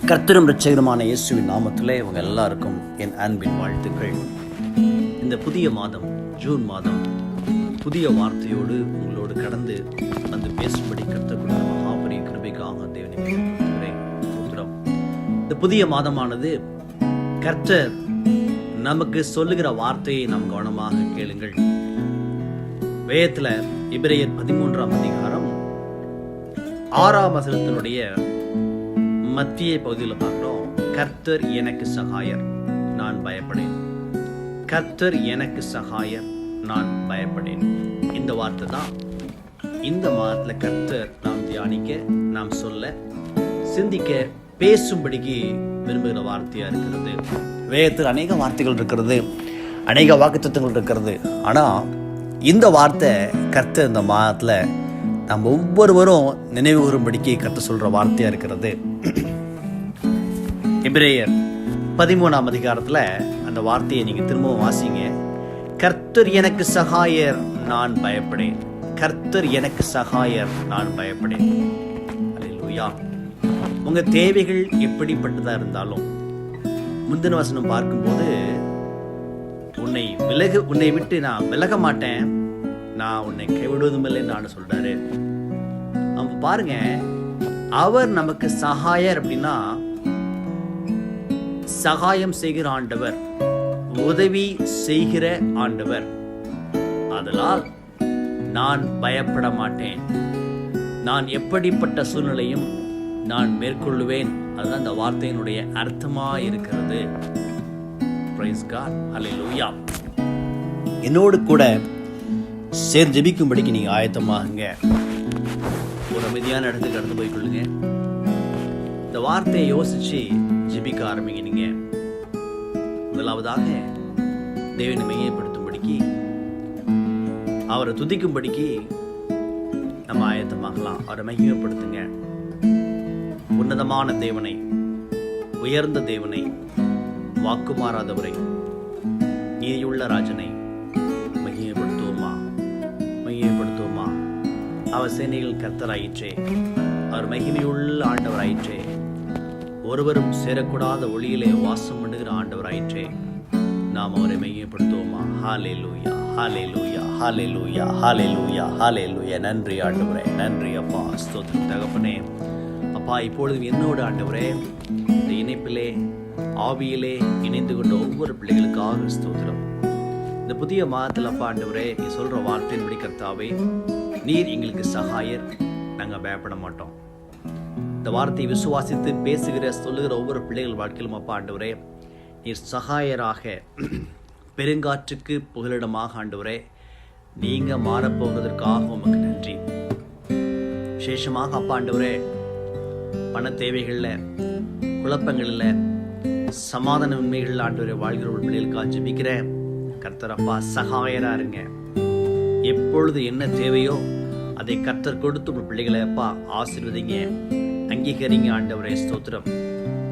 கர்த்தரும் இரட்சகருமான இயேசுவின் நாமத்திலே உங்க எல்லாருக்கும் என் அன்பின் வாழ்த்துக்கள். இந்த புதிய மாதம், ஜூன் மாதம், புதிய வார்த்தையோடு உங்களோடு கடந்து வந்து பேசும்படி கர்த்தர் கொடுத்த மகாபெரிய கிருபைக்காக தேவனை ஸ்தோத்திரம். இந்த புதிய மாதமானது கர்த்தர் நமக்கு சொல்லுகிற வார்த்தையை நாம் கவனமாக கேளுங்கள். வேதத்துல எபிரேயர் 13ஆம் அதிகாரம் 6ஆம் வசனத்தினுடைய மத்திய பகுதியில் பார்க்கிறோம். கர்த்தர் எனக்கு சகாயர், நான் பயப்படேன். கர்த்தர் எனக்கு சகாயர், நான் பயப்படேன். இந்த வார்த்தை தான் இந்த மாதத்துல கர்த்தர் நாம் தியானிக்க, நாம் சொல்ல, சிந்திக்க, பேசும்படிக்கு விரும்புகிற வார்த்தையா இருக்கிறது. வேதத்தில் அநேக வார்த்தைகள் இருக்கிறது, அநேக வாக்குத்தத்தங்கள் இருக்கிறது. ஆனா இந்த வார்த்தை கர்த்தர் இந்த மாதத்துல நம்ம ஒவ்வொருவரும் நினைவு கூறும்படிக்கு கர்த்தர் சொல்ற வார்த்தையா இருக்கிறது. எபிரேயர் 13ஆம் அதிகாரத்துல அந்த வார்த்தையை நீங்க திரும்பவும் வாசிங்க. கர்த்தர் எனக்கு சகாயர், நான் பயப்படேன். கர்த்தர் எனக்கு சகாயர், நான் பயப்படேன். அல்லேலூயா. உங்க தேவைகள் எப்படிப்பட்டதா இருந்தாலும் முந்தின வசனம் பார்க்கும்போது உன்னை விட்டு நான் விலக மாட்டேன், நான் உன்னை கைவிடுவதும் இல்லை நான் சொல்றாரு. நம்ம பாருங்க, அவர் நமக்கு சகாயர் அப்படின்னா சகாயம் செய்கிற ஆண்டவர், உதவி செய்கிற ஆண்டவர். அதனால் நான் பயப்பட மாட்டேன், நான் எப்படிப்பட்ட சூழ்நிலையும் நான் மேற்கொள்ளுவேன். அதுதான் அந்த வார்த்தையினுடைய அர்த்தமா இருக்கிறது. பிரைஸ் காட், ஹல்லேலூயா. என்னோடு கூட சேர்ந்து ஜெபிக்கும்படிக்கு நீங்க ஆயத்தமாகுங்க. ஒரு அமைதியான இடத்துக்கு கடந்து போய் கொள்ளுங்க. இந்த வார்த்தையை யோசிச்சு ஜெபிக்க ஆரம்பிங்க. நீங்க முதலாவதாக தேவனை மையப்படுத்தும்படிக்கு, அவரை துதிக்கும்படிக்கு நம்ம ஆயத்தமாகலாம். அவரை மகிமைப்படுத்துங்க. உன்னதமான தேவனை, உயர்ந்த தேவனை, வாக்குமாறாதவரை, நீதியுள்ள ராஜனை மகிமைப்படுத்துவோமா? அவர் சேனைகள் கர்த்தராயிற்றே, அவர் மகிமையுள்ள ஆண்டவராயிற்றே, ஒருவரும் சேரக்கூடாத ஒளியிலே வாசம் பண்ணுகிற ஆண்டவராயிற்றே, நாம் அவரை மையப்படுத்துவோமா? ஹல்லேலூயா, ஹல்லேலூயா, ஹல்லேலூயா, ஹல்லேலூயா, ஹல்லேலூயா. நன்றி ஆண்டவரே, நன்றி அப்பா, ஸ்தோத்திரம் தகப்பனே. அப்பா, இப்பொழுது என்னோடு ஆண்டவரே இந்த இணைப்பிலே ஆவியிலே இணைந்து கொண்ட ஒவ்வொரு பிள்ளைகளுக்காக ஸ்தோத்திரம். இந்த புதிய மாதத்தில் அப்பா ஆண்டவரே, நீ சொல்ற வார்த்தையின்படி கர்த்தாவே, நீர் எங்களுக்கு சகாயர், நாங்கள் பயப்பட மாட்டோம். இந்த வார்த்தையை விசுவாசித்து பேசுகிற சொல்லுகிற ஒவ்வொரு பிள்ளைகள் வாழ்க்கையிலும் அப்பா ஆண்டவரே, நீர் சகாயராக, பெருங்காற்றுக்கு புகலிடமாக ஆண்டவரே நீங்க மாறப்போவதற்காக உமக்கு நன்றி. விசேஷமாக அப்பா ஆண்டவரே, பண தேவைகளில், குழப்பங்களில், சமாதான உண்மைகள் ஆண்டவரே வாழ்கிற ஒரு பிள்ளைகளுக்காக ஜெபிக்கிறேன். கர்த்தர் அப்பா சகாயரா இருங்க. எப்பொழுது என்ன தேவையோ அதை கர்த்தர் கொடுத்து உங்கள் பிள்ளைகளை அப்பா ஆசீர்வதிங்க, அங்கீகரிங்க ஆண்டவரே, ஸ்தோத்திரம்.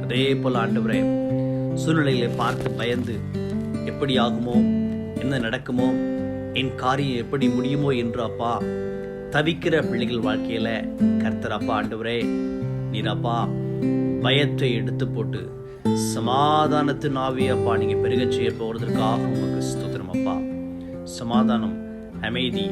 அதே போல ஆண்டவரே, சூழ்நிலைகளை பார்த்து பயந்து எப்படி ஆகுமோ, என்ன நடக்குமோ, என் காரியம் எப்படி முடியுமோ என்று அப்பா தவிக்கிற பிள்ளைகள் வாழ்க்கையில கர்த்தர் அப்பா ஆண்டவரே, நீர் அப்பா பயத்தை எடுத்து போட்டு சமாதானத்தின் ஆவியப்பா நீங்க பெருக செய்ய போவதற்காக உங்களுக்கு ஸ்தோத்திரம் அப்பா. சமாதானம், அமைதி,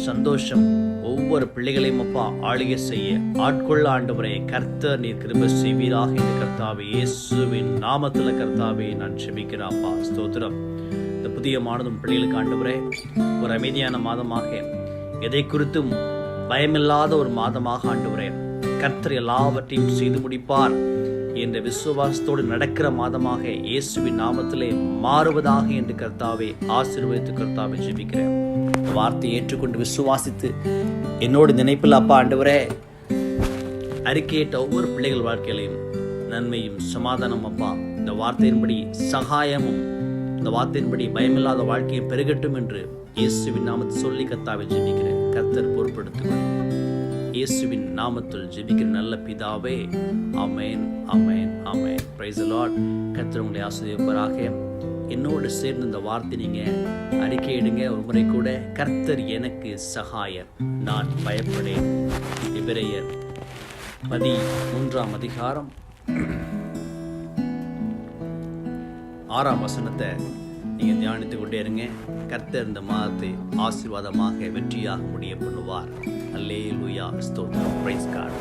சந்தோஷம் ஒவ்வொரு பிள்ளைகளையும் அப்பா ஆளுகை செய்ய ஆட்கொள்ள ஆண்டவரே கர்த்தர் நீர் கிருபை செய்வீராக என்று கர்த்தாவே இயேசுவின் நாமத்துல கர்த்தாவே நான் ஜெபிக்கிறேன் அப்பா, ஸ்தோத்திரம். இந்த புதிய மாதம் பிள்ளைகளுக்கு ஆண்டவரே ஒரு அமைதியான மாதமாக, எதை குறித்தும் பயமில்லாத ஒரு மாதமாக ஆண்டவரே கர்த்தர் எல்லாவற்றையும் செய்து முடிப்பார் என்ற விசுவாசத்தோடு நடக்கிற மாதமாக இயேசுவின் நாமத்திலே மாறுவதாக என்று கர்த்தாவே ஆசீர்வதித்து கர்த்தாவே ஜெபிக்கிறேன். வார்த்தையை ஏற்றுக்கொண்டு விசுவாசித்து என்னோடு நினைப்பில் அப்பா ஆண்டவரே அறிக்கையிட்ட ஒவ்வொரு பிள்ளைகள் வாழ்க்கையிலையும் நன்மையும் சமாதானம் அப்பா, இந்த வார்த்தையின்படி சகாயமும், இந்த வார்த்தையின்படி பயமில்லாத வாழ்க்கையை பெருகட்டும் என்று இயேசுவின் நாமத்தை சொல்லி கர்த்தாவே ஜெபிக்கிறேன். கர்த்தர் பொறுப்படுத்துவார். இயேசுவின் நாமத்தில் ஜெபிக்கிற நல்ல பிதாவே, ஆமென், ஆமென், ஆமென். Praise the Lord. கர்த்தர் உங்களை ஆசீர்வதிப்பாராக. என்னோடு சேர்ந்து இந்த வார்த்தை நீங்க அறிக்கையிடுங்க ஒரு முறை கூட. கர்த்தர் எனக்கு சகாயர், நான் பயப்படேன். எபிரேயர் 13ஆம் அதிகாரம் 6ஆம் வசனத்தை நீங்கள் தியானித்து கொண்டே இருங்க. கர்த்தர் இந்த மாதத்தை ஆசீர்வாதமாக வெற்றியாக முடிய பண்ணுவார். அல்லேலூயா, ஸ்தோத்திரம், பிரைஸ் காட்.